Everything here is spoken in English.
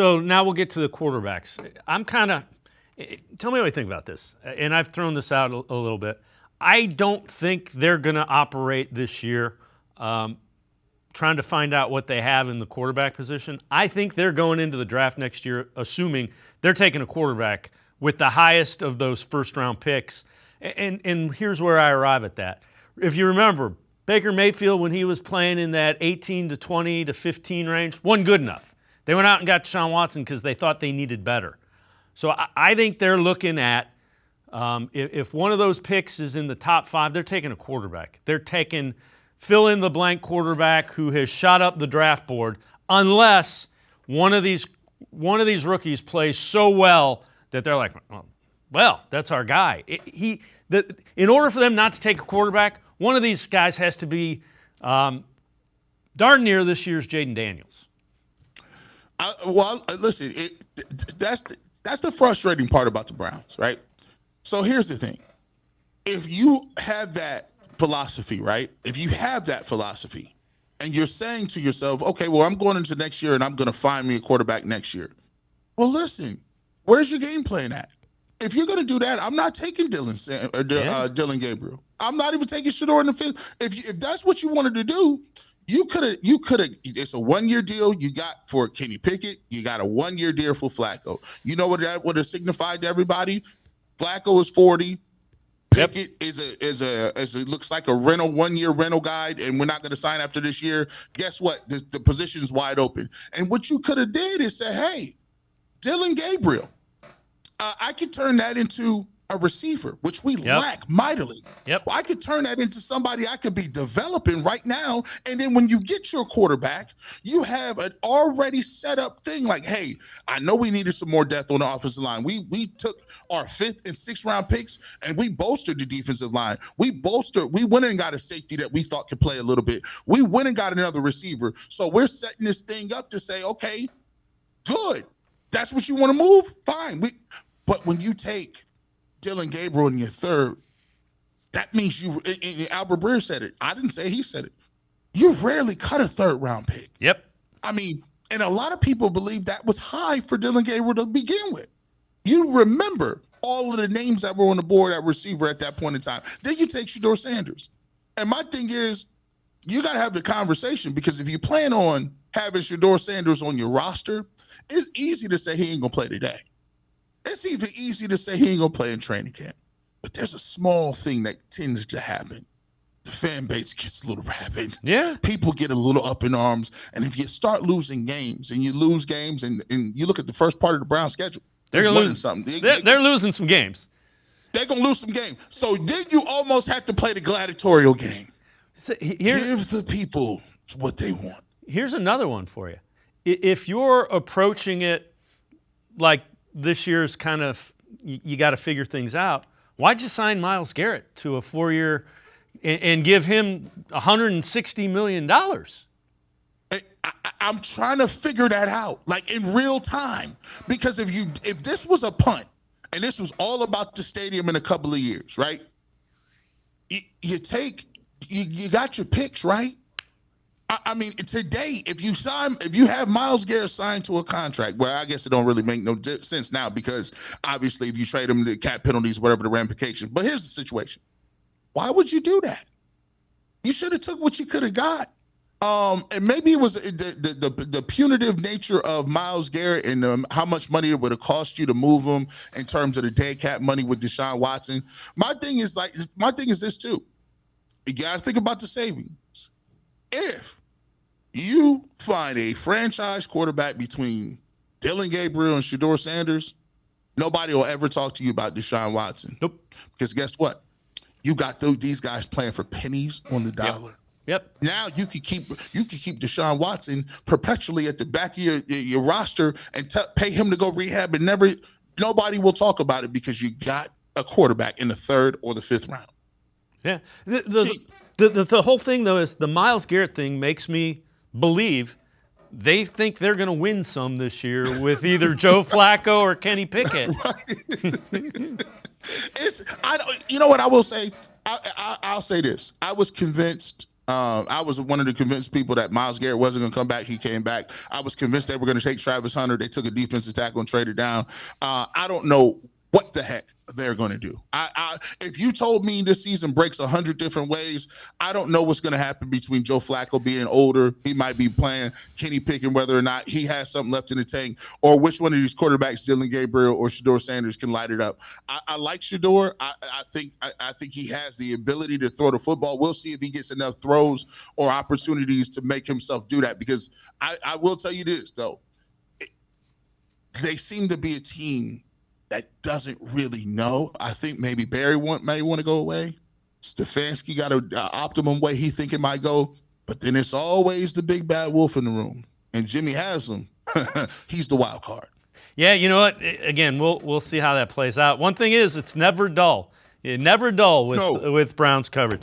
So now we'll get to the quarterbacks. Tell me what you think about this. And I've thrown this out a little bit. I don't think they're going to operate this year trying to find out what they have in the quarterback position. I think they're going into the draft next year assuming they're taking a quarterback with the highest of those first-round picks. And here's where I arrive at that. If you remember, Baker Mayfield, when he was playing in that 18 to 20 to 15 range, wasn't good enough. They went out and got Deshaun Watson because they thought they needed better. So I think they're looking at if one of those picks is in the top 5, they're taking a quarterback. They're taking fill-in-the-blank quarterback who has shot up the draft board, unless one of these rookies plays so well that they're like, well, that's our guy. In order for them not to take a quarterback, one of these guys has to be darn near this year's Jaden Daniels. Listen, that's the frustrating part about the Browns, right? So here's the thing. If you have that philosophy, right? If you have that philosophy and you're saying to yourself, okay, well, I'm going into next year and I'm going to find me a quarterback next year. Well, listen, where's your game plan at? If you're going to do that, I'm not taking Dillon Gabriel. I'm not even taking Shedeur in the fifth. If that's what you wanted to do, you could have. It's a 1-year deal you got for Kenny Pickett. You got a 1-year deal for Flacco. You know what that would have signified to everybody? Flacco is 40. Pickett is looks like a rental 1-year rental guide, and we're not going to sign after this year. Guess what? The position's wide open. And what you could have did is say, hey, Dillon Gabriel, I could turn that into a receiver, which we lack mightily. Well, I could turn that into somebody I could be developing right now. And then when you get your quarterback, you have an already set up thing like, hey, I know we needed some more depth on the offensive line. We took our 5th and 6th round picks and we bolstered the defensive line. We went and got a safety that we thought could play a little bit. We went and got another receiver. So we're setting this thing up to say, okay, good. That's what you want to move? Fine. But when you take Dillon Gabriel in your 3rd, that means Albert Breer said it. I didn't say he said it. You rarely cut a 3rd round pick. I mean, and a lot of people believe that was high for Dillon Gabriel to begin with. You remember all of the names that were on the board at receiver at that point in time. Then you take Shedeur Sanders. And my thing is, you got to have the conversation, because if you plan on having Shedeur Sanders on your roster, it's easy to say he ain't going to play today. It's even easy to say he ain't going to play in training camp. But there's a small thing that tends to happen. The fan base gets a little rabid. People get a little up in arms. And if you start losing games and you lose games and you look at the first part of the Browns schedule, they're going to lose something. They're losing some games. They're going to lose some games. So then you almost have to play the gladiatorial game. Give the people what they want. Here's another one for you. If you're approaching it like this year's kind of, you got to figure things out, why'd you sign Miles Garrett to a 4-year and give him $160 million? I'm trying to figure that out, like in real time. Because if this was a punt and this was all about the stadium in a couple of years, right? You got your picks, right? I mean, today, if you have Miles Garrett signed to a contract, well, I guess it don't really make no sense now, because obviously if you trade him, the cap penalties, whatever the ramifications. But here's the situation. Why would you do that? You should have took what you could have got. And maybe it was the punitive nature of Miles Garrett and how much money it would have cost you to move him in terms of the dead cap money with Deshaun Watson. My thing is this too. You got to think about the savings. If you find a franchise quarterback between Dillon Gabriel and Shedeur Sanders, nobody will ever talk to you about Deshaun Watson. Nope. Because guess what? You got these guys playing for pennies on the dollar. Now you could keep Deshaun Watson perpetually at the back of your roster and pay him to go rehab, and nobody will talk about it because you got a quarterback in the 3rd or the 5th round. The whole thing, though, is the Miles Garrett thing makes me believe they think they're going to win some this year with either Joe Flacco or Kenny Pickett. You know what I will say? I'll say this. I was convinced I was one of the convinced people that Miles Garrett wasn't going to come back. He came back. I was convinced they were going to take Travis Hunter. They took a defensive tackle and traded down. I don't know what the heck they're going to do. If you told me this season breaks 100 different ways, I don't know what's going to happen between Joe Flacco being older. He might be playing Kenny Pickett, whether or not he has something left in the tank, or which one of these quarterbacks, Dylan Gabriel or Shador Sanders, can light it up. I like Shador. I think he has the ability to throw the football. We'll see if he gets enough throws or opportunities to make himself do that. Because I will tell you this though, they seem to be a team that doesn't really know. I think maybe Barry may want to go away. Stefanski got an optimum way he think it might go, but then it's always the big bad wolf in the room. And Jimmy Haslam, he's the wild card. Yeah, you know what? Again, we'll see how that plays out. One thing is, it's never dull. It's never dull with Browns coverage.